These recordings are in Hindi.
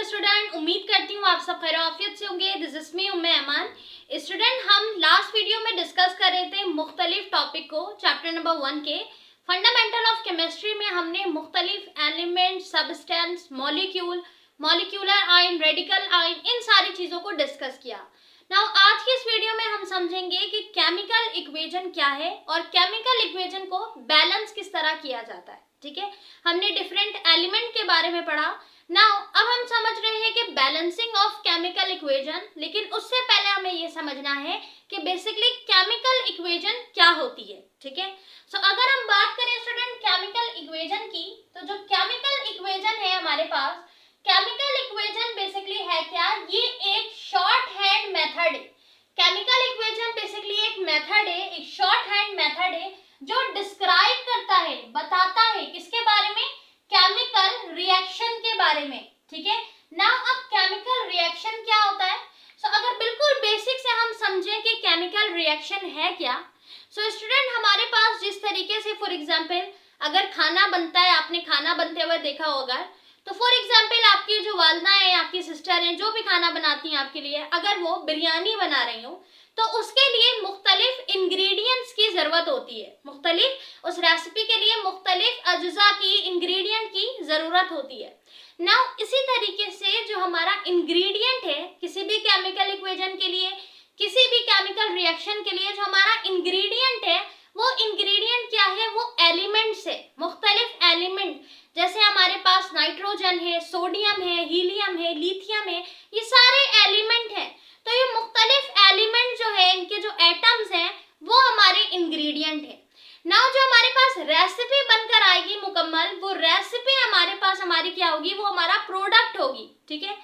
वालेकुम स्टूडेंट, उम्मीद करती हूँ आप सब खैरियत से होंगे। This is me Umme Aman. Student, हम लास्ट वीडियो में डिस्कस कर रहे थे मुख्तलिफ टॉपिक को चैप्टर नंबर 1 के फंडामेंटल ऑफ केमिस्ट्री में। हमने मुख्तलिफ element, substance, molecule, molecular ion, radical ion, इन सारी चीज़ों को डिस्कस किया। नाउ आज की इस वीडियो में हम समझेंगे कि केमिकल इक्वेशन क्या है और केमिकल इक्वेशन को बैलेंस किस तरह किया जाता है। ठीक है, हमने डिफरेंट एलिमेंट के बारे में पढ़ा। नाउ अब हम समझ रहे हैं कि बैलेंसिंग ऑफ केमिकल इक्वेशन, लेकिन उससे पहले हमें ये समझना है कि बेसिकली केमिकल इक्वेशन क्या होती है। ठीक है, सो अगर हम बात करें स्टूडेंट केमिकल इक्वेशन की, तो जो केमिकल इक्वेशन है हमारे पास, केमिकल इक्वेशन बेसिकली है क्या, ये एक शॉर्ट हैंड मेथड है। केमिकल इक्वेशन बेसिकली एक मेथड है, एक शॉर्ट हैंड मेथड है जो डिस्क्राइब करता है, बताता है किसके बारे में, केमिकल रिएक्शन के बारे में। ठीक है, नाउ अब केमिकल रिएक्शन क्या होता है। सो अगर बिल्कुल बेसिक से हम समझें कि केमिकल रिएक्शन है क्या, सो स्टूडेंट हमारे पास जिस तरीके से फॉर एग्जांपल अगर खाना बनता है, आपने खाना बनते हुए देखा होगा, तो फॉर एग्जांपल आपकी जो वालदा है, आपकी सिस्टर हैं, जो भी खाना बनाती हैं आपके लिए, अगर वो बिरयानी बना रही हो तो उसके लिए मुख्तलिफ इंग्रेडिएंट्स की ज़रूरत होती है। मुख्तलिफ उस रेसिपी के लिए मुख्तलिफ अज्जा की, इंग्रेडिएंट की ज़रूरत होती है। नाउ इसी तरीके से जो हमारा इंग्रेडिएंट है किसी भी केमिकल इक्वेशन के लिए, किसी भी केमिकल रिएक्शन के लिए, जो हमारा इंग्रेडिएंट है वो इंग्रेडिएंट क्या है, वो एलिमेंट्स है, मुख्तलिफ एलिमेंट। जैसे हमारे पास नाइट्रोजन है, सोडियम है, हीलियम है, लिथियम है, ये सारे एलिमेंट हैं। तो ये मुख्तलिफ एलिमेंट जो है, इनके जो एटम्स हैं वो हमारे इंग्रेडिएंट है। नाउ जो हमारे पास रेसिपी बनकर आएगी मुकम्मल, वो रेसिपी हमारे पास हमारी क्या होगी, वो हमारा प्रोडक्ट होगी। ठीक है,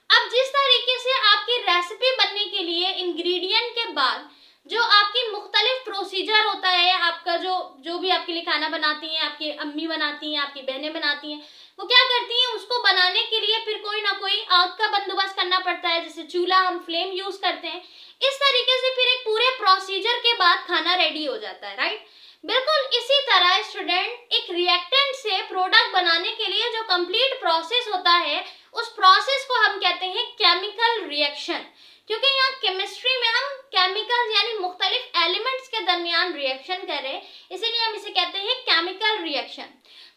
अब जिस तरीके से आपकी रेसिपी बनने के लिए इंग्रेडिएंट के बाद जो आपकी मुख्तलिफ प्रोसीजर होता है, आपका जो भी आपके लिए खाना बनाती हैं, आपकी अम्मी बनाती हैं, आपकी बहनें बनाती हैं, वो क्या करती हैं, उसको बनाने के लिए फिर कोई ना कोई आग का बंदोबस्त करना पड़ता है, जैसे चूल्हा हम फ्लेम यूज करते हैं। इस तरीके से फिर एक पूरे प्रोसीजर के बाद खाना रेडी हो जाता है, राइट। बिल्कुल इसी तरह स्टूडेंट एक रिएक्टेंट से प्रोडक्ट बनाने के लिए जो कंप्लीट प्रोसेस होता है, उस प्रोसेस को हम कहते हैं केमिकल रिएक्शन। क्योंकि यहाँ केमिस्ट्री में हम केमिकल यानी मुख्तलिफ एलिमेंट्स के दरमियान रिएक्शन कर रहे हैं, इसीलिए हम इसे कहते हैं chemical reaction.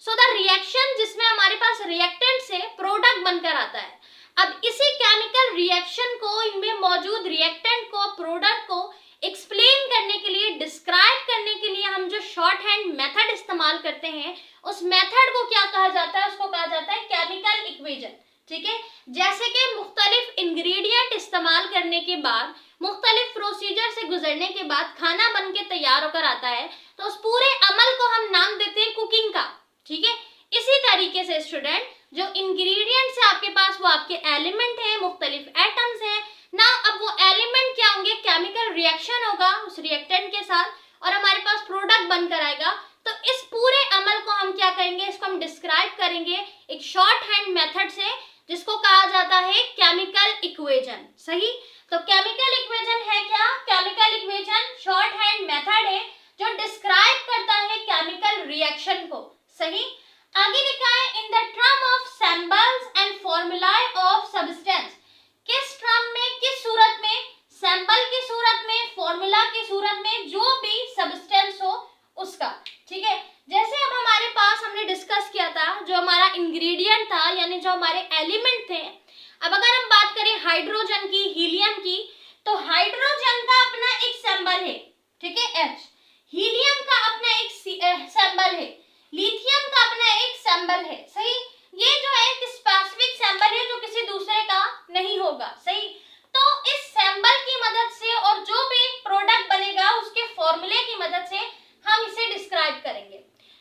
So the reaction जिसमें हमारे पास रिएक्टेंट से प्रोडक्ट बनकर आता है। अब इसी केमिकल रिएक्शन को, इनमें मौजूद रिएक्टेंट को, प्रोडक्ट को एक्सप्लेन करने के लिए, डिस्क्राइब करने के लिए हम जो शॉर्ट हैंड मेथड इस्तेमाल करते हैं, उस मेथड को क्या कहा जाता है, उसको कहा जाता है केमिकल इक्वेशन। ठीक है, जैसे कि मुख्तलिफ इंग्रेडिएंट इस्तेमाल करने के बाद, मुख्तलिफ प्रोसीजर से गुजरने के बाद खाना बन के तैयार होकर आता है, तो उस पूरे अमल को हम नाम देते हैं कुकिंग का। ठीक है, इसी तरीके से स्टूडेंट जो इंग्रेडिएंट्स है आपके पास, वो आपके एलिमेंट हैं, मुख्तलिफ एटम्स हैं ना। अब वो एलिमेंट क्या होंगे, केमिकल रिएक्शन होगा उस रिएक्टेंट के साथ और हमारे पास प्रोडक्ट बनकर आएगा। तो इस पूरे अमल को हम क्या करेंगे, इसको हम डिस्क्राइब करेंगे एक शॉर्ट हैंड मेथड से, जिसको कहा जाता है केमिकल इक्वेशन। सही, तो केमिकल इक्वेशन है क्या, chemical equation short hand method है जो डिस्क्राइब करता है केमिकल रिएक्शन को। सही, आगे लिखा है in the term of samples and formulae of substance. किस टर्म में, किस सूरत में, सैंपल की सूरत में, फॉर्मूला की सूरत में, जो भी सब्सटेंस हो उसका। ठीक है, जैसे अब हमारे पास हमने डिस्कस किया था जो हमारा इंग्रेडिएंट था, यानी जो हमारे एलिमेंट थे। अब अगर हम बात करें हाइड्रोजन की, हीलियम की, तो हाइड्रोजन का अपना एक सिंबल है, ठीक है, H। हीलियम का अपना एक सिंबल है, लिथियम का अपना एक सिंबल है। सही, ये जो है एक स्पेसिफिक सिंबल है जो किसी दूसरे का नहीं होगा। सही, तो इस सिंबल की मदद से और जो भी प्रोडक्ट बनेगा उसके फॉर्मूले की मदद से हम इसे डिस्क्राइब करेंगे।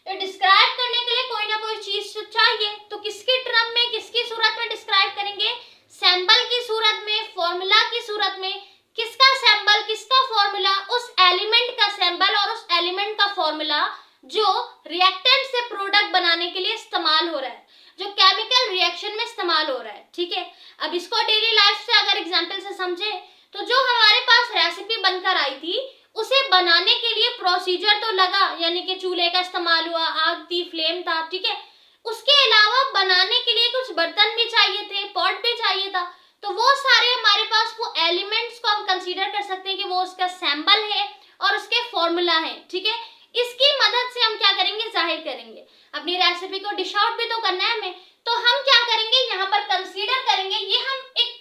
तो डिस्क्राइब करने के लिए कोई ना कोई चीज चाहिए, तो किसके टर्म में, किसकी सूरत में डिस्क्राइब करेंगे, सैंपल की सूरत में, फॉर्मूला की सूरत में। किसका सैंपल, किसका फॉर्मूला, उस एलिमेंट का सैंपल और उस एलिमेंट का फॉर्मूला जो रिएक्टेंट से प्रोडक्ट बनाने के लिए इस्तेमाल हो रहा है, जो केमिकल रिएक्शन में इस्तेमाल हो रहा है। ठीक है, अब इसको डेली लाइफ से अगर एग्जाम्पल से समझे, तो जो हमारे पास रेसिपी बनकर आई थी, उसे बनाने के लिए प्रोसीजर तो लगा, यानी कि चूल्हे का इस्तेमाल हुआ, आग थी, फ्लेम था। ठीक है, उसके अलावा बनाने के लिए कुछ बर्तन भी चाहिए थे, पॉट भी चाहिए था, तो वो सारे हमारे पास वो एलिमेंट्स को हम कंसीडर कर सकते हैं कि वो उसका सैंपल है और उसके फॉर्मूला है। ठीक है, इसकी मदद से हम क्या करेंगे, जाहिर करेंगे। अपनी रेसिपी को डिश आउट भी तो करना है हमें, तो हम क्या करेंगे यहाँ पर कंसीडर करेंगे, ये हम एक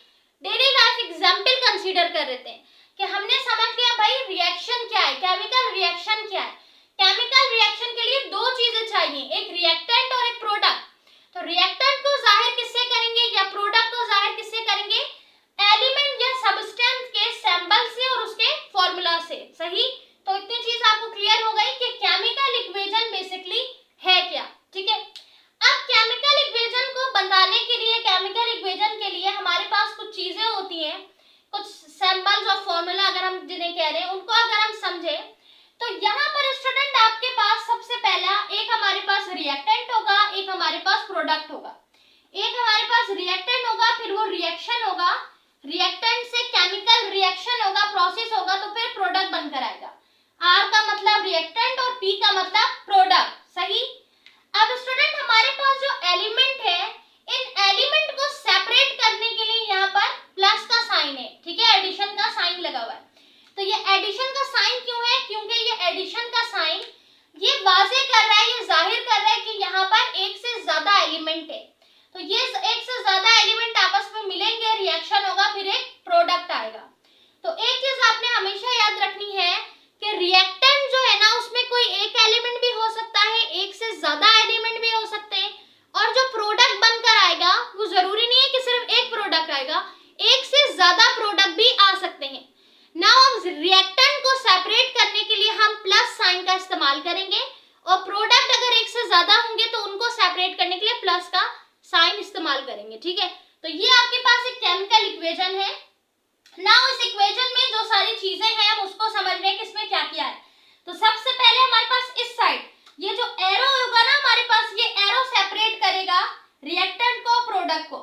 डेली लाइफ एग्जाम्पल कंसीडर कर लेते हैं कि हमने समझ लिया भाई रिएक्शन क्या है, केमिकल रिएक्शन क्या है। केमिकल रिएक्शन के लिए दो चीजें चाहिए, एक रिएक्टेंट और एक प्रोडक्ट। तो रिएक्टेंट को जाहिर किससे करेंगे या प्रोडक्ट को जाहिर किससे करेंगे, एलिमेंट या सब्सटेंस के सैंपल से और उसके फॉर्मूला से। सही, तो इतनी चीज आपको क्लियर हो गई कि केमिकल इक्वेशन बेसिकली है क्या। ठीक है, अब केमिकल इक्वेशन को बताने के लिए, केमिकल इक्वेशन के लिए हमारे पास कुछ चीजें होती हैं, कुछ सैंपल्स और फॉर्मूला अगर हम जिन्हें कह रहे हैं, उनको अगर हम समझे तो यहाँ पर स्टूडेंट आपके पास सबसे पहला एक हमारे पास रिएक्टेंट होगा, एक हमारे पास प्रोडक्ट होगा। एक हमारे पास रिएक्टेंट होगा, फिर वो रिएक्शन होगा, रिएक्टेंट से केमिकल रिएक्शन होगा, प्रोसेस होगा, तो फिर प्रोडक्ट बनकर आएगा। आर का मतलब रिएक्टेंट और पी का मतलब प्रोडक्ट। सही, अब स्टूडेंट हमारे पास जो एलिमेंट है, इन एलिमेंट को सेपरेट करने के लिए यहाँ पर प्लस का साइन है। ठीक है, एडिशन का साइन लगा हुआ है। तो ये एडिशन का साइन क्यों है, क्योंकि ये एडिशन का साइन ये वाजे कर रहा है, ये जाहिर कर रहा है कि यहाँ पर एक से ज्यादा एलिमेंट है। तो ये एक से ज्यादा एलिमेंट आपस में मिलेंगे, रिएक्शन होगा, फिर एक प्रोडक्ट आएगा। तो एक चीज आपने हमेशा याद रखनी है कि रिएक्टेंट जो है ना, उसमें कोई एक एलिमेंट भी हो सकता है, एक से ज्यादा एलिमेंट भी हो सकते हैं, और जो प्रोडक्ट बनकर आएगा वो जरूरी नहीं है कि सिर्फ एक प्रोडक्ट आएगा, एक से ज्यादा प्रोडक्ट भी आ सकते हैं। नाउ हम रिएक्टेंट को सेपरेट करने के लिए हम प्लस साइन का इस्तेमाल करेंगे, और प्रोडक्ट अगर एक से ज्यादा होंगे तो उनको सेपरेट करने के लिए प्लस का साइन इस्तेमाल करेंगे। ठीक है, तो ये आपके पास एक केमिकल इक्वेशन है। नाउ इस इक्वेशन में जो सारी चीजें हैं हम उसको समझ रहे हैं कि इसमें क्या क्या है। तो सबसे पहले हमारे पास इस साइड ये जो एरो होगा ना, हमारे पास ये एरो सेपरेट करेगा रिएक्टेंट को, प्रोडक्ट को।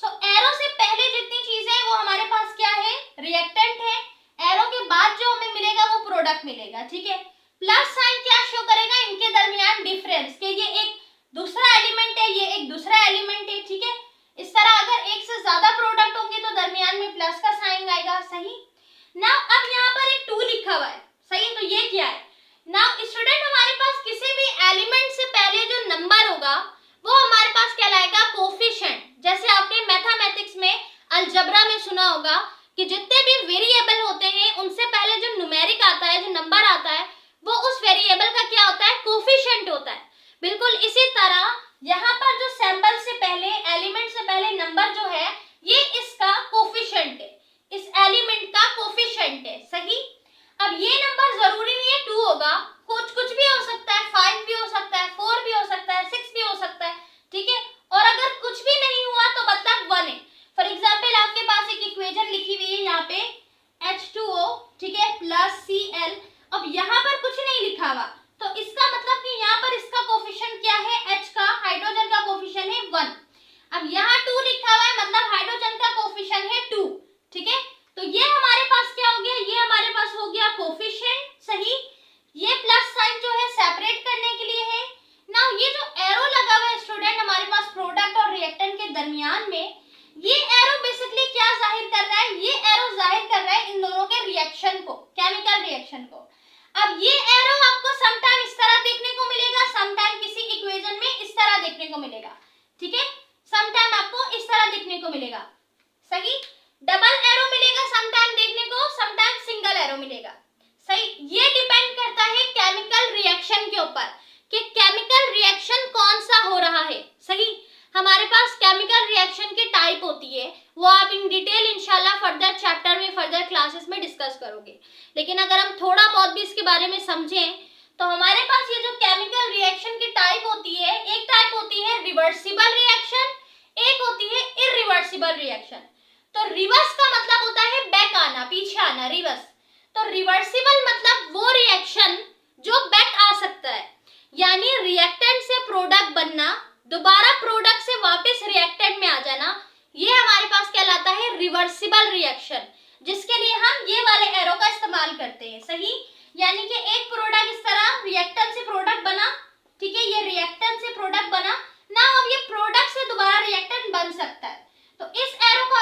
सो एरो से पहले जितनी चीजें हैं वो हमारे पास क्या है, रिएक्टेंट है। एरो के बाद जो हमें मिलेगा वो प्रोडक्ट मिलेगा। ठीक है, प्लस साइन क्या शो करेगा, इनके दरमियान डिफरेंस, कि ये एक दूसरा एलिमेंट है, ये एक दूसरा एलिमेंट है। ठीक है, इस तरह अगर एक से ज्यादा प्रोडक्ट होंगे तो दरमियान में प्लस का साइन आएगा। सही, नाउ अब यहाँ पर एक 2 लिखा हुआ है। सही, तो ये क्या है, नाउ स्टूडेंट हमारे पास किसी भी एलिमेंट से पहले जो नंबर होगा वो हमारे पास कहलाएगा कोफिशिएंट। जैसे आपने मैथमेटिक्स में अलजेब्रा में सुना होगा कि जितने भी वेरिएबल होते हैं उनसे पहले जो न्यूमेरिक आता है, जो नंबर आता है, वो उस वेरिएबल का क्या होता है, कोफिशिएंट होता है। बिल्कुल इसी तरह यहाँ पर जो सैंपल से पहले, एलिमेंट से पहले नंबर जो है, ये इसका कोफिशिएंट है, इस एलिमेंट का कोफिशिएंट है। सही, अब ये नंबर जरूरी नहीं है 2 होगा, कुछ भी हो सकता है, 5 भी हो सकता है, 4 भी हो सकता है, 6 भी हो सकता है। ठीक है, और अगर कुछ भी नहीं हुआ तो मतलब 1 है। फॉर एग्जाम्पल आपके पास एक इक्वेशन लिखी हुई है यहाँ पे H2O, ठीक है, प्लस Cl। अब यहाँ पर कुछ नहीं लिखा हुआ, तो इसका मतलब कि यहाँ पर इसका कोफिशिएंट क्या है, H का, हाइड्रोजन का कोफिशिएंट है 1। अब यहाँ 2 लिखा हुआ है, मतलब हाइड्रोजन का कोफिशिएंट है 2। ठीक है, तो ये हमारे पास क्या हो गया, ये हमारे पास हो गया कोफिशिएंट। सही, ये प्लस साइन जो है सेपरेट करने के लिए है। नाउ ये जो एरो लगा हुआ है स्टूडेंट हमारे पास प्रोडक्ट और रिएक्टेंट के दरमियान में, ये एरो बेसिकली क्या जाहिर कर रहा है, ये एरो जाहिर कर रहा है इन दोनों के रिएक्शन को, केमिकल रिएक्शन को। अब ये एरो आपको समटाइम इस तरह देखने को मिलेगा, समटाइम किसी इक्वेशन में इस तरह देखने को मिलेगा। ठीक है, समटाइम आपको इस तरह देखने को मिलेगा। सही, डबल एरो मिलेगा समटाइम देखने को, समटाइम सिंगल एरो मिलेगा। सही, ये डिपेंड करता है केमिकल रिएक्शन के ऊपर कि केमिकल रिएक्शन कौन सा हो रहा है। सही, हमारे पास केमिकल रिएक्शन की टाइप होती है, वो आप इन डिटेल इंशाल्लाह फर्दर चैप्टर में, फर्दर क्लासेस में डिस्कस करोगे। लेकिन अगर हम थोड़ा बहुत भी इसके बारे में समझें तो हमारे पास ये जो केमिकल रिएक्शन की टाइप होती है, एक टाइप होती है रिवर्सिबल रिएक्शन, एक होती है इरिवर्सिबल रिएक्शन। तो रिवर्स का मतलब होता है बैक आना, पीछे आना, रिवर्स। तो रिवर्सिबल मतलब वो रिएक्शन जो बैक आ सकता है, यानी रिएक्टेंट से प्रोडक्ट बनना, दोबारा प्रोडक्ट से वापस रिएक्टेंट में आ जाना, ये हमारे पास कहलाता है रिवर्सिबल रिएक्शन, जिसके लिए हम ये वाले एरो का इस्तेमाल करते हैं। सही, यानी कि एक प्रोडक्ट इस तरह रिएक्टेंट से प्रोडक्ट बना, ठीक है, ये रिएक्टेंट से प्रोडक्ट बना ना, अब ये प्रोडक्ट से दोबारा रिएक्टेंट बन सकता है। तो इस एरो को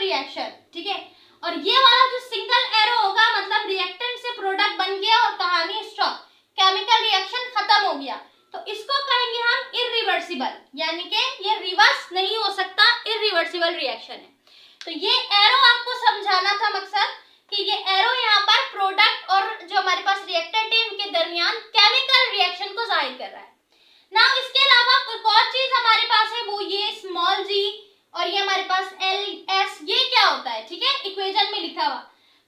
रिएक्शन, ठीक है। और ये वाला जो सिंगल एरो होगा मतलब रिएक्टेंट से प्रोडक्ट बन गया और कहानी स्टॉप, केमिकल रिएक्शन खत्म हो गया, तो इसको कहेंगे हम इरिवर्सिबल, यानी कि ये रिवर्स नहीं हो सकता, इरिवर्सिबल रिएक्शन है। तो ये एरो आपको समझाना था मकसद कि ये एरो यहाँ पर प्रोडक्ट और जो हमारे पास रिएक्टेंट है उनके दरमियान केमिकल रिएक्शन को जाहिर कर रहा है। ना इसके अलावा एक और चीज हमारे पास है, वो ये स्मॉल जी और ये हमारे पास एल एस, ये क्या होता है, ठीक है, इक्वेशन में लिखा हुआ।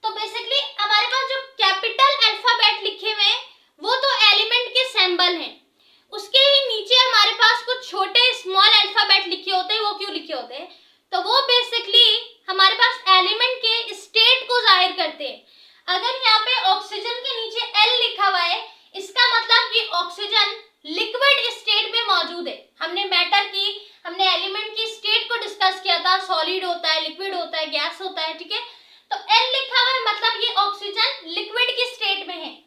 तो बेसिकली हमारे पास जो कैपिटल अल्फाबेट लिखे हुए हैं वो तो एलिमेंट के सिंबल हैं, उसके ही नीचे हमारे पास कुछ छोटे स्मॉल अल्फाबेट लिखे होते हैं। वो क्यों लिखे होते हैं, तो वो बेसिकली हमारे पास एलिमेंट के स्टेट को जाहिर करते हैं। अगर यहाँ पे ऑक्सीजन के नीचे एल लिखा हुआ है, इसका मतलब ये ऑक्सीजन लिक्विड स्टेट में मौजूद है। हमने एलिमेंट की स्टेट को डिस्कस किया था, सॉलिड होता है, लिक्विड होता है, गैस होता है, ठीक है। तो एल लिखा हुआ है मतलब ये ऑक्सीजन लिक्विड की स्टेट में है।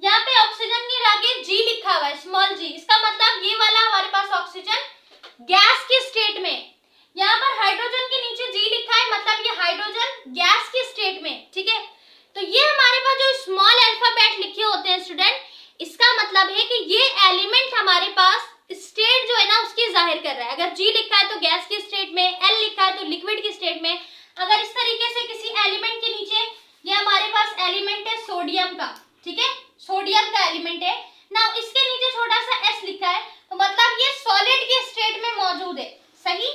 यहाँ पे ऑक्सीजन के आगे जी लिखा हुआ है, स्मॉल जी, इसका मतलब ये वाला हमारे पास ऑक्सीजन गैस की स्टेट में। यहाँ पर हाइड्रोजन के नीचे जी लिखा है मतलब ये हाइड्रोजन गैस की स्टेट में, ठीक है। तो ये हमारे पास जो स्मॉल अल्फाबेट लिखे होते हैं स्टूडेंट, इसका मतलब है कि ये एलिमेंट हमारे पास स्टेट जो है ना उसकी जाहिर कर रहा है। अगर जी लिखा है तो गैस की स्टेट में, एल लिखा है तो लिक्विड की स्टेट में। अगर इस तरीके से किसी एलिमेंट के नीचे, ये हमारे पास एलिमेंट है सोडियम का, ठीक है, सोडियम का एलिमेंट है ना, इसके नीचे छोटा सा एस लिखा है तो मतलब ये सॉलिड की स्टेट में मौजूद है, सही।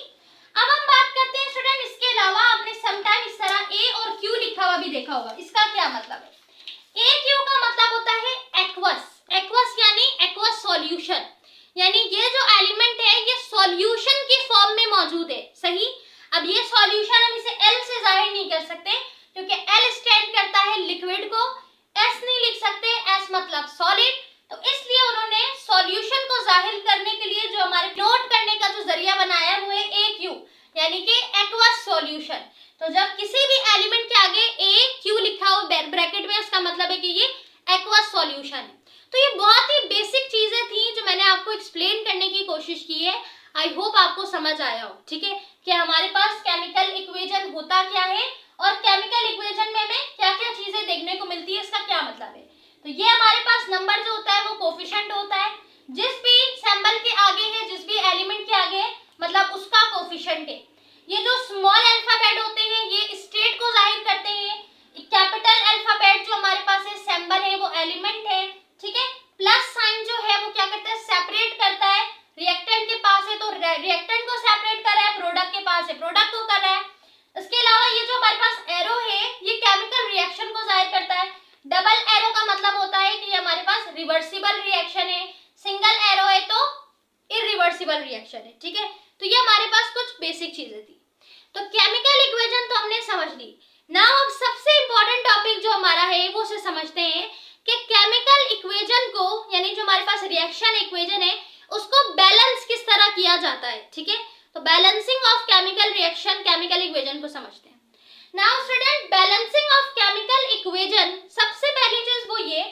अब हम बात करते हैं स्टूडेंट, इसके अलावा आपने समटाइम इस तरह ए और क्यू लिखा हुआ भी देखा होगा। इसका क्या मतलब है, ए क्यू का मतलब होता है एक्वस, एक्वस यानी एक्वस सॉल्यूशन, यानी ये जो एलिमेंट है ये सॉल्यूशन की फॉर्म में मौजूद है, सही। अब ये सॉल्यूशन हम इसे एल से जाहिर नहीं कर सकते क्योंकि एल स्टैंड करता है लिक्विड को, एस नहीं लिख सकते, एस मतलब सॉलिड, तो इसलिए उन्होंने सॉल्यूशन को जाहिर करने के लिए जो हमारे नोट करने का जो जरिया बनाया है वो है ए क्यू, यानी कि एक्वस सॉल्यूशन। तो जब किसी भी एलिमेंट के आगे ए क्यू लिखा हो ब्रैकेट में, उसका मतलब है कि ये एक्वस सॉल्यूशन है। तो ये बहुत ही बेसिक चीजें थी जो मैंने आपको एक्सप्लेन करने की कोशिश की है। आई होप आपको समझ आया हो, ठीक है, कि हमारे पास केमिकल इक्वेशन होता क्या है और केमिकल इक्वेशन में हमें क्या क्या चीजें देखने को मिलती है, इसका क्या मतलब है। तो ये हमारे पास नंबर जो होता है वो कोफिशिएंट होता है, जिस भी सिंबल के आगे है, जिस भी एलिमेंट के आगे है मतलब उसका कोफिशिएंट है। ये जो स्मॉल अल्फाबेट होते हैं ये स्टेट को जाहिर करते हैं, कैपिटल अल्फाबेट जो हमारे पास है सिंबल है वो एलिमेंट है, ठीक है। प्लस साइन जो है वो क्या करता है, सेपरेट करता है, रिएक्टेंट के पास है तो रिएक्टेंट को सेपरेट कर रहा है, प्रोडक्ट के पास है प्रोडक्ट को कर रहा है। इसके अलावा ये जो हमारे पास एरो है ये केमिकल रिएक्शन को जाहिर करता है। डबल एरो का मतलब होता है कि ये हमारे पास रिवर्सिबल रिएक्शन है, सिंगल एरो है तो इरिवर्सिबल रिएक्शन है, ठीक है। तो ये हमारे पास कुछ बेसिक चीजें थी। तो केमिकल इक्वेशन तो हमने समझ ली। नाउ अब सबसे इंपॉर्टेंट टॉपिक जो हमारा है वो से समझते हैं कि केमिकल इक्वेशन को, यानी जो हमारे पास रिएक्शन इक्वेशन है उसको बैलेंस किस तरह किया जाता है, ठीक है। तो balancing of chemical reaction, chemical equation को समझते हैं। Now student, balancing of chemical equation, सबसे पहली चीज वो ये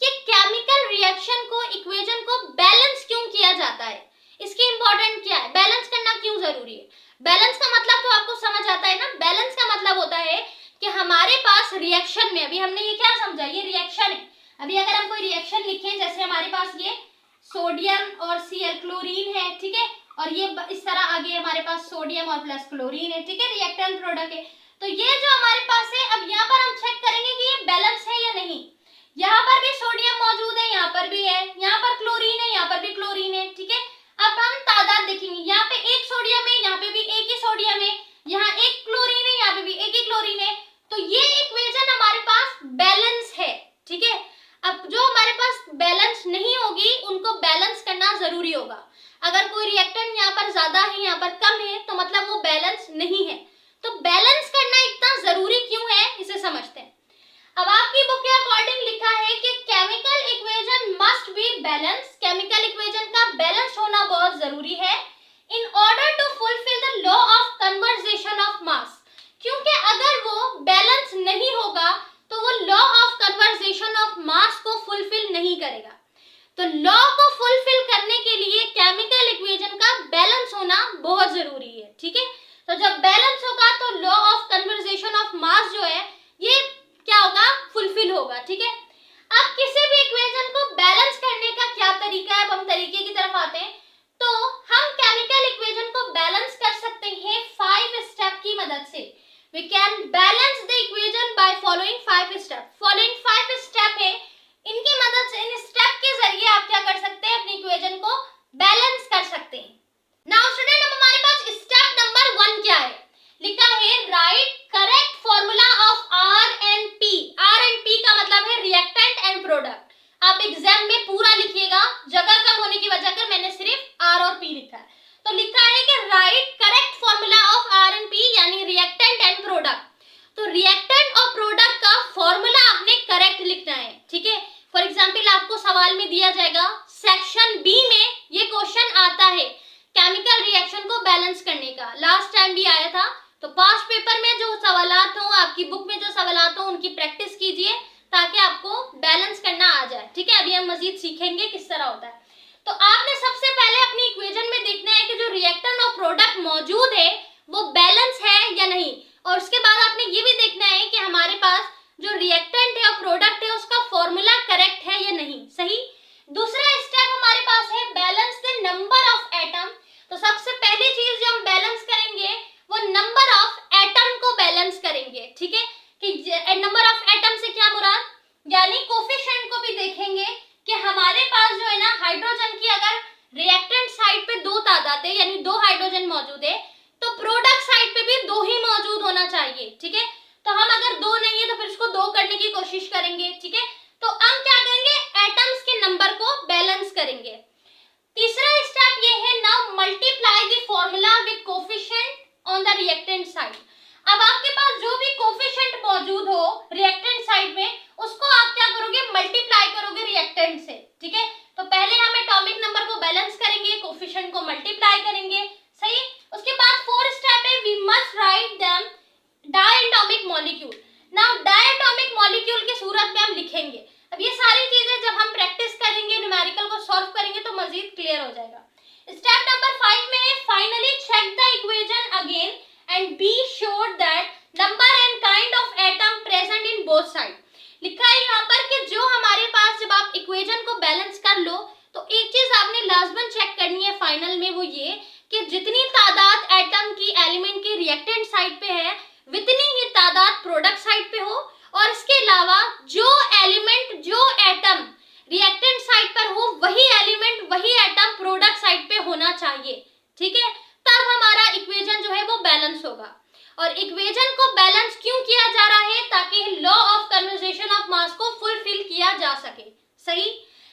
कि केमिकल रिएक्शन को, इक्वेशन को बैलेंस क्यों किया जाता है, इसकी इंपॉर्टेंट क्या है, बैलेंस करना क्यों जरूरी है। बैलेंस का मतलब तो आपको समझ आता है ना, बैलेंस का मतलब होता है कि हमारे पास रिएक्शन में, अभी हमने ये क्या समझा, ये रिएक्शन है। अभी अगर हम कोई रिएक्शन लिखें, जैसे हमारे पास ये सोडियम और Cl क्लोरीन है, ठीक है, और ये इस तरह आगे हमारे पास सोडियम और प्लस क्लोरीन है, ठीक है, रिएक्टेंट प्रोडक्ट है। तो ये जो हमारे पास है, अब यहाँ पर हम चेक करेंगे कि ये बैलेंस है या नहीं। यहाँ पर भी सोडियम मौजूद है, यहाँ पर भी है, यहाँ पर क्लोरीन है, यहाँ पर भी क्लोरीन है, ठीक है। अब हम तादाद देखेंगे, यहाँ पे एक सोडियम है, यहाँ पे भी एक ही सोडियम है, यहाँ एक क्लोरीन है, यहाँ पे भी एक ही क्लोरीन है। तो ये इक्वेशन हमारे पास बैलेंस है, ठीक है। अब जो हमारे पास बैलेंस नहीं होगी उनको बैलेंस करना जरूरी होगा। अगर कोई रिएक्टेंट यहाँ पर ज्यादा है, यहाँ पर कम है, तो मतलब वो बैलेंस नहीं है। तो बैलेंस करना इतना जरूरी क्यों है, इसे समझते हैं। अब आपकी बुक के अकॉर्डिंग लिखा है कि chemical equation must be balance, chemical equation का बैलेंस होना बहुत जरूरी है in order to fulfil the मदद से we can balance the equation by following 5 step. Following 5 step है, इनकी मदद से, इन स्टेप के जरिए आप क्या कर सकते हैं, अपनी इक्वेशन को बैलेंस कर सकते हैं. नाउ स्टूडेंट, अब हमारे पास स्टेप नंबर 1 क्या है, लिखा है write correct formula of R and P. R and P का मतलब है रिएक्टेंट एंड प्रोडक्ट. आप एग्जाम में पूरा लिखिएगा, जगह कम होने की वजह से मैंने सिर्फ आर और पी लिखा है. तो लिखा है कि write correct formula of R and P, यानी रिएक्टेंट एंड प्रोडक्ट. तो रिएक्टेंट और प्रोडक्ट का फॉर्मूला आपने करेक्ट लिखना है. ठीक है, फॉर एग्जांपल आपको सवाल में दिया जाएगा सेक्शन बी में, ये क्वेश्चन आता है केमिकल रिएक्शन को बैलेंस करने का. लास्ट टाइम भी आया था. तो पास्ट पेपर में जो सवालात हो, आपकी बुक में जो सवालात हो, उनकी प्रैक्टिस कीजिए ताकि आपको बैलेंस करना आ जाए. ठीक है, अभी हम मजीद सीखेंगे किस तरह होता है. तो आपने सबसे पहले अपनी इक्वेशन में देखना है कि जो रिएक्टेंट और प्रोडक्ट मौजूद है वो बैलेंस है या नहीं, और उसके बाद आपने ये भी देखना है कि हमारे पास जो रिएक्टेंट है और प्रोडक्ट है उसका फॉर्मूला करेक्ट है या नहीं. सही. दूसरा स्टेप हमारे पास है balance the number of atom. तो सबसे पहली चीज जो हम बैलेंस करेंगे वो नंबर ऑफ एटम को बैलेंस करेंगे. ठीक है, कि नंबर ऑफ एटम से क्या मुराद, यानी कोफिशिएंट को भी देखेंगे कि हमारे पास जो है ना हाइड्रोजन की अगर रिएक्टेंट साइड पे 2 तादाद है, यानी 2 हाइड्रोजन मौजूद है, तो प्रोडक्ट साइड पे भी 2 ही मौजूद होना चाहिए. ठीक है, तो हम अगर 2 नहीं है तो फिर इसको 2 करने की कोशिश करेंगे. ठीक है, तो हम क्या करेंगे, एटम्स के नंबर को बैलेंस करेंगे. तीसरा स्टेप ये है, now multiply the formula with coefficient on the reactant side. अब आपके पास जो भी कोफिशिएंट मौजूद हो रिएक्टेंट साइड में, उसको आप क्या करोगे, मल्टीप्लाई करोगे रिएक्टेंट से. ठीक है, तो पहले हम एटॉमिक नंबर को बैलेंस करेंगे, कोफिशिएंट को मल्टीप्लाई करेंगे. सही. उसके बाद 4 स्टेप है, we must write them diatomic molecule. Now diatomic molecule की सूरत में हम लिखेंगे. अब ये सारी चीजें जब हम प्रैक्टिस करेंगे, न्यूमेरिकल को सॉल्व करेंगे तो मजीद क्लियर हो जाएगा. स्टेप नंबर 5 में है finally check the equation again and be sure that number and kind of atom present in both side. लिखा है यहाँ पर कि जो हमारे पास जब आप इक्वेशन को बैलेंस कर लो तो एक चीज आपने लाजमन चेक करनी है फाइनल में, वो ये कि जितनी तादाद एटम की एलिमेंट की रिएक्टेंट साइड पे है उतनी ही तादाद प्रोडक्ट साइड पे हो, और इसके अलावा जो एलिमेंट जो एटम रिएक्टेंट साइड पर हो वही एलिमेंट वही एटम प्रोडक्ट साइड पे होना चाहिए. ठीक है, तब हमारा इक्वेशन जो है वो बैलेंस होगा. और इक्वेशन को बैलेंस क्यों किया जा रहा है, ताकि law of conservation of mass को फुलफिल किया जा सके. सही.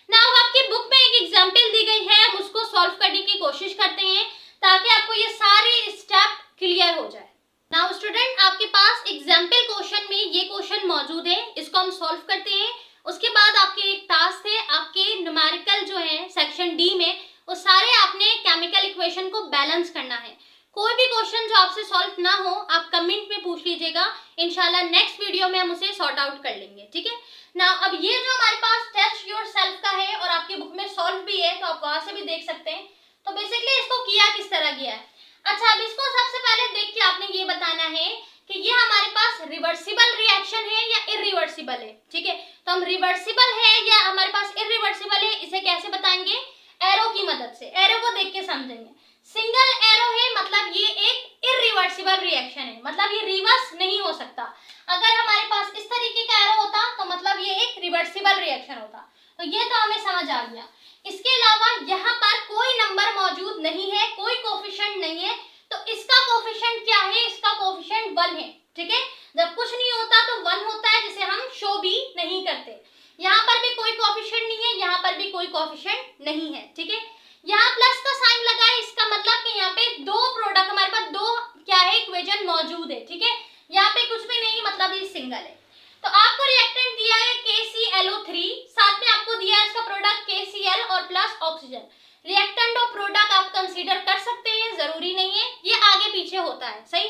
नाउ आपकी बुक में एक एग्जांपल दी गई है, हम उसको सॉल्व करने की कोशिश करते हैं ताकि आपको ये सारे स्टेप क्लियर हो जाए. नाउ स्टूडेंट, आपके पास एग्जाम्पल क्वेश्चन में ये क्वेश्चन मौजूद है, इसको हम सॉल्व करते हैं. उसके बाद आपके एक टास्क है, आपके न्यूमेरिकल जो है सेक्शन डी में, वो सारे आपने केमिकल इक्वेशन को बैलेंस करना है. कोई भी क्वेश्चन जो आपसे सॉल्व ना हो आप कमेंट में पूछ लीजिएगा, इंशाल्लाह नेक्स्ट वीडियो में हम उसे सॉर्ट आउट कर लेंगे. ठीक है. नाउ अब ये जो हमारे पास टेस्ट योरसेल्फ का है और आपके बुक में सॉल्व भी है, तो आप वहां से भी देख सकते हैं. तो बेसिकली इसको किया किस तरह गया है. अच्छा, अब इसको सबसे पहले देख के आपने ये बताना है कि ये हमारे पास रिवर्सिबल रिएक्शन है या इरिवर्सिबल है. ठीक है, तो हम रिवर्सिबल है या हमारे पास इरिवर्सिबल है, इसे कैसे बताएंगे, एरो की मदद से. एरो को देख के समझेंगे. सिंगल एरो है मतलब ये एक इरिवर्सिबल रिएक्शन है, मतलब ये रिवर्स नहीं हो सकता. अगर हमारे पास इस तरीके का एरो होता तो मतलब ये एक रिवर्सिबल रिएक्शन होता. तो ये तो हमें समझ आ गया. इसके अलावा यहाँ पर कोई नंबर मौजूद नहीं है, कोई कोफिशिएंट नहीं है, तो इसका कोफिशिएंट क्या है, इसका कोफिशिएंट 1 है. ठीक है, जब कुछ नहीं होता तो 1 होता है, जिसे हम शो भी नहीं करते. यहाँ पर भी कोई कोफिशिएंट नहीं है, यहाँ पर भी कोई कोफिशिएंट नहीं है. ठीक है, यहाँ प्लस का साइन लगा है, इसका मतलब कि यहाँ पे 2 प्रोडक्ट, हमारे पास 2 क्या है इक्वेशन मौजूद है. ठीक है, यहाँ पे कुछ भी नहीं, मतलब ये सिंगल है. तो आपको रिएक्टेंट दिया है KClO3, साथ में आपको दिया है इसका प्रोडक्ट KCl और प्लस ऑक्सीजन. रिएक्टेंट और प्रोडक्ट आप कंसीडर कर सकते हैं, जरूरी नहीं है, ये आगे पीछे होता है. सही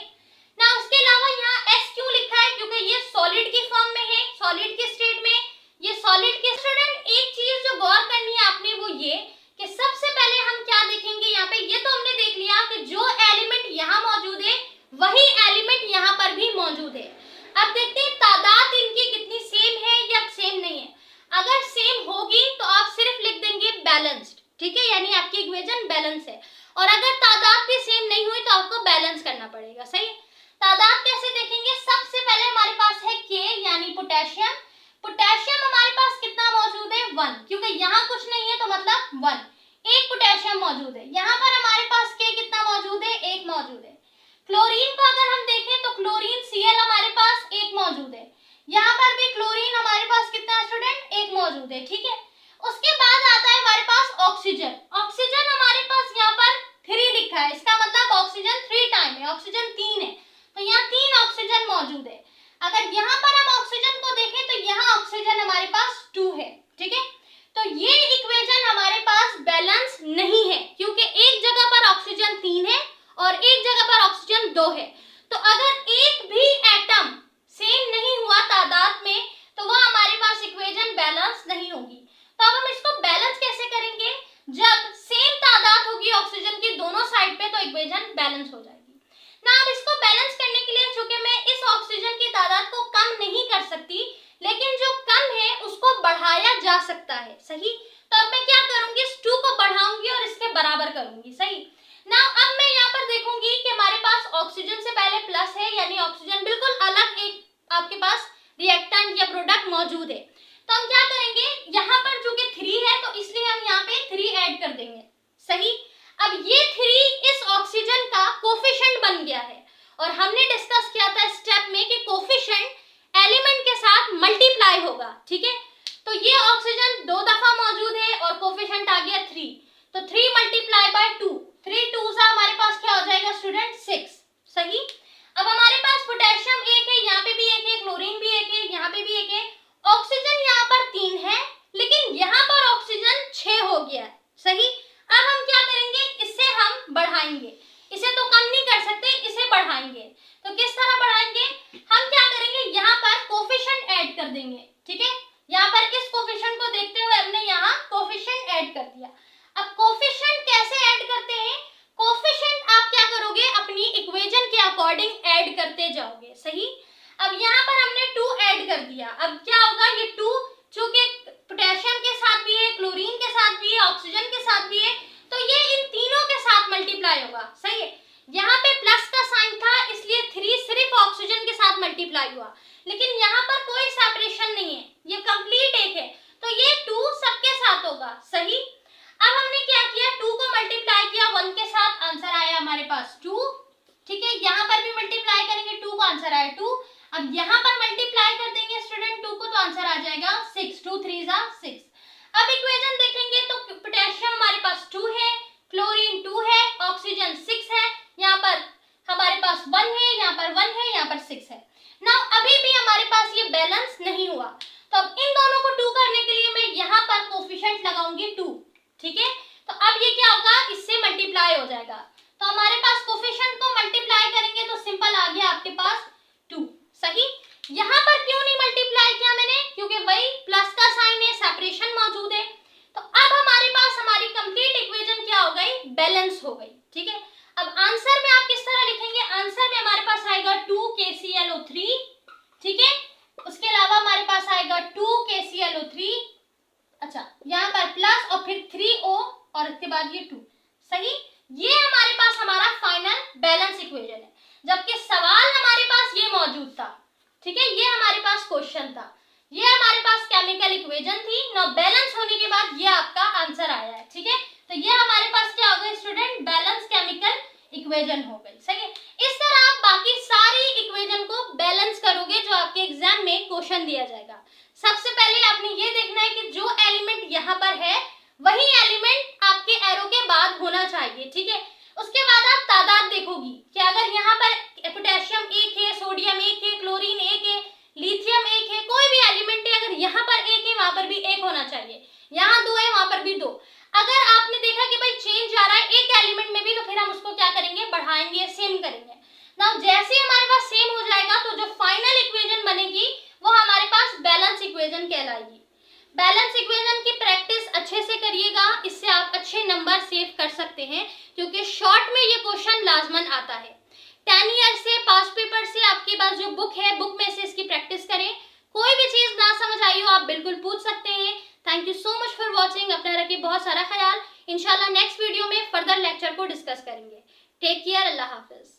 ना. उसके अलावा यहाँ S क्यों लिखा है, क्योंकि ये सॉलिड की फॉर्म में है, सॉलिड के स्टेट में, ये सॉलिड के. स्टूडेंट, एक चीज जो गौर करनी है आपने वो ये कि सबसे पहले हम क्या देखेंगे, यहाँ पे ये तो हमने देख लिया कि जो एलिमेंट यहाँ मौजूद है वही एलिमेंट यहाँ पर भी मौजूद है. अब देखते हैं तादाद इनकी कितनी सेम है या सेम नहीं है. अगर सेम होगी तो आप सिर्फ लिख देंगे बैलेंस्ड. ठीक है, यानी आपकी इक्वेशन बैलेंस है. और अगर तादाद भी सेम नहीं हुई तो आपको बैलेंस करना पड़ेगा. सही. कुछ नहीं है तो मतलब 1, एक पोटेशियम मौजूद है। यहाँ पर हमारे पास K कितना मौजूद है, 1 मौजूद है। क्लोरीन को अगर हम देखें तो क्लोरीन Cl हमारे पास 1 मौजूद है। यहाँ पर भी क्लोरीन हमारे पास कितना है स्टूडेंट, 1 मौजूद है, ठीक है। उसके बाद आता है हमारे पास ऑक्सीजन। ऑक्सीजन हमारे पास यहाँ पर 3 लिखा है, इसका मतलब ऑक्सीजन 3 टाइम है, ऑक्सीजन 3 है, तो यहाँ 3 ऑक्सीजन मौजूद है। अगर यहाँ पर हम ऑक्सीजन को देखें तो यहाँ ऑक्सीजन हमारे पास 2 है, ठीक है। तो ये इक्वेशन हमारे पास बैलेंस नहीं है, क्योंकि एक जगह पर ऑक्सीजन 3 है और एक जगह पर ऑक्सीजन 2 है। तो अगर एक भी एटम सेम नहीं हुआ तादाद में तो वह हमारे पास इक्वेशन बैलेंस नहीं होगी। तो अब हम इसको बैलेंस कैसे करेंगे, जब सेम तादाद होगी ऑक्सीजन की दोनों साइड पे तो इक्वेशन बैलेंस हो जाएगी ना। अब इसको बैलेंस करने के लिए चूंकि मैं इस ऑक्सीजन की तादाद को कम नहीं कर सकती, लेकिन जो कम है उसको बढ़ाया जा सकता है, सही। तो अब मैं क्या करूंगी, इस 2 को बढ़ाऊंगी और इसके बराबर करूंगी, सही ना। अब मैं यहाँ पर देखूंगी कि हमारे पास ऑक्सीजन से पहले प्लस है, यानी ऑक्सीजन बिल्कुल अलग एक आपके पास रिएक्टेंट या प्रोडक्ट मौजूद है। तो हम क्या करेंगे, यहाँ पर जो कि 3 है तो इसलिए हम यहाँ पे 3 ऐड कर देंगे, सही। अब ये 3 इस ऑक्सीजन का कोफिशिएंट बन गया है, और हमने डिस्कस किया था स्टेप में कि कोफिशिएंट एलिमेंट के साथ मल्टीप्लाई होगा, ठीक है। तो ये ऑक्सीजन 2 दफा मौजूद है और कोफिशिएंट आ गया 3, तो 3 मल्टीप्लाई बाय 2, 3 2 सा हमारे पास क्या हो जाएगा स्टूडेंट, 6, सही। अब हमारे पास पोटेशियम 1 है, यहाँ पे भी 1 है, क्लोरीन भी 1 है, यहाँ पे भी 1 है, ऑक्सीजन यहाँ पर 3 है, लेकिन यहाँ पर ऑक्सीजन 6 हो गया है, सही। अब हम क्या करेंगे, इससे हम बढ़ाएंगे, इसे तो कम नहीं कर सकते, इसे बढ़ाएंगे। तो किस तरह बढ़ाएंगे, हम क्या करेंगे, यहाँ पर कोफिशिएंट ऐड कर देंगे, ठीक है। यहाँ पर इस कोफिशिएंट को देखते हुए हमने यहाँ कोफिशिएंट ऐड कर दिया। अब कोफिशिएंट कैसे ऐड करते हैं, कोफिशिएंट आप क्या करोगे, अपनी इक्वेशन के अकॉर्डिंग ऐड करते जाओगे, सही। अब यहाँ पर हमने 2 ऐड कर दिया, अब क्या होगा, ये 2 चूंकि पोटेशियम के साथ भी है, क्लोरीन के साथ भी है, ऑक्सीजन के साथ भी है, तो ये इन तीनों के साथ मल्टीप्लाई होगा, सही है। यहाँ पे प्लस का साइन था इसलिए 3 सिर्फ ऑक्सीजन के साथ मल्टीप्लाई हुआ, लेकिन यहाँ पर कोई सेपरेशन नहीं है, ये कंप्लीट एक है, तो ये 2 सबके साथ होगा, सही। अब हमने क्या किया, 2 को मल्टीप्लाई किया 1 के साथ, आंसर आया हमारे पास 2, ठीक है। यहाँ पर भी मल्टीप्लाई करेंगे 2 को, आंसर आया 2। अब यहाँ पर मल्टीप्लाई कर देंगे स्टूडेंट 2 को तो आंसर आ जाएगा 6, 2 3 जा 6। अब इक्वेशन देखेंगे तो पोटेशियम हमारे पास 2 है, क्लोरीन 2 है, ऑक्सीजन 6 है, यहाँ पर हमारे पास 1 है, यहाँ पर 1 है, यहाँ पर 6 है ना। अभी भी हमारे पास ये बैलेंस नहीं हुआ, तो अब इन दोनों को 2 करने के लिए मैं यहाँ पर कोफिशिएंट लगाऊंगी 2, ठीक है। तो अब ये क्या होगा, इससे मल्टीप्लाई हो जाएगा, तो हमारे पास कोफिशिएंट को मल्टीप्लाई करेंगे तो सिंपल आ गया आपके पास 2, सही। यहाँ पर क्यों नहीं मल्टीप्लाई किया मैंने, क्योंकि वही प्लस का साइन है, सेपरेशन मौजूद है। तो अब हमारे पास हमारी कंप्लीट इक्वेशन क्या हो गई, बैलेंस हो गई, ठीक है। अब आंसर में आप किस तरह लिखेंगे, आंसर में हमारे पास आएगा 2KClO3, ठीक है। उसके अलावा हमारे पास आएगा 2KClO3, अच्छा यहाँ पर प्लस और फिर 3O और इसके बाद ये 2, सही। ये हमारे पास हमारा फाइनल बैलेंस इक्वेशन है, जबकि सवाल हमारे पास ये मौजूद था, ठीक है। ये हमारे पास क्वेश्चन था, ये हमारे पास केमिकल इक्वेशन थी ना, बैलेंस होने के बाद ये आपका आंसर आया है, ठीक है। तो ये हमारे पास क्या हो गया स्टूडेंट, बैलेंस केमिकल इक्वेशन हो गई, सही है। इस तरह आप बाकी सारी इक्वेशन को बैलेंस करोगे जो आपके एग्जाम में क्वेश्चन दिया जाएगा। सबसे पहले आपने ये देखना है कि जो एलिमेंट यहाँ पर है वही एलिमेंट आपके एरो के बाद होना चाहिए, ठीक है। उसके बाद आप तादाद देखोगी कि अगर यहाँ पर पोटेशियम 1 है, सोडियम 1 है, क्लोरीन 1 है, लिथियम 1 है, कोई भी एलिमेंट है, अगर यहाँ पर 1 है वहां पर भी 1 होना चाहिए, यहाँ 2 है वहां पर भी 2। अगर आपने देखा कि भाई चेंज आ रहा है एक एलिमेंट में भी, तो फिर हम उसको क्या करेंगे, बढ़ाएंगे, सेम करेंगे ना। जैसे ही हमारे पास सेम हो जाएगा तो जो फाइनल इक्वेशन बनेगी वो हमारे पास बैलेंस इक्वेशन कहलाएगी। बैलेंस इक्वेशन की प्रैक्टिस अच्छे से करिएगा, इससे आप अच्छे नंबर सेव कर सकते हैं, क्योंकि शॉर्ट में ये क्वेश्चन लाजमन आता है। 10 ईयर से पास पेपर से आपके पास जो बुक है, बुक में से इसकी प्रैक्टिस करें। कोई भी चीज ना समझ आई हो आप बिल्कुल पूछ सकते हैं। Thank you so much for watching. अपना रखिए बहुत सारा ख्याल। इंशाल्लाह नेक्स्ट वीडियो में फर्दर लेक्चर को डिस्कस करेंगे। टेक केयर, अल्लाह हाफिज।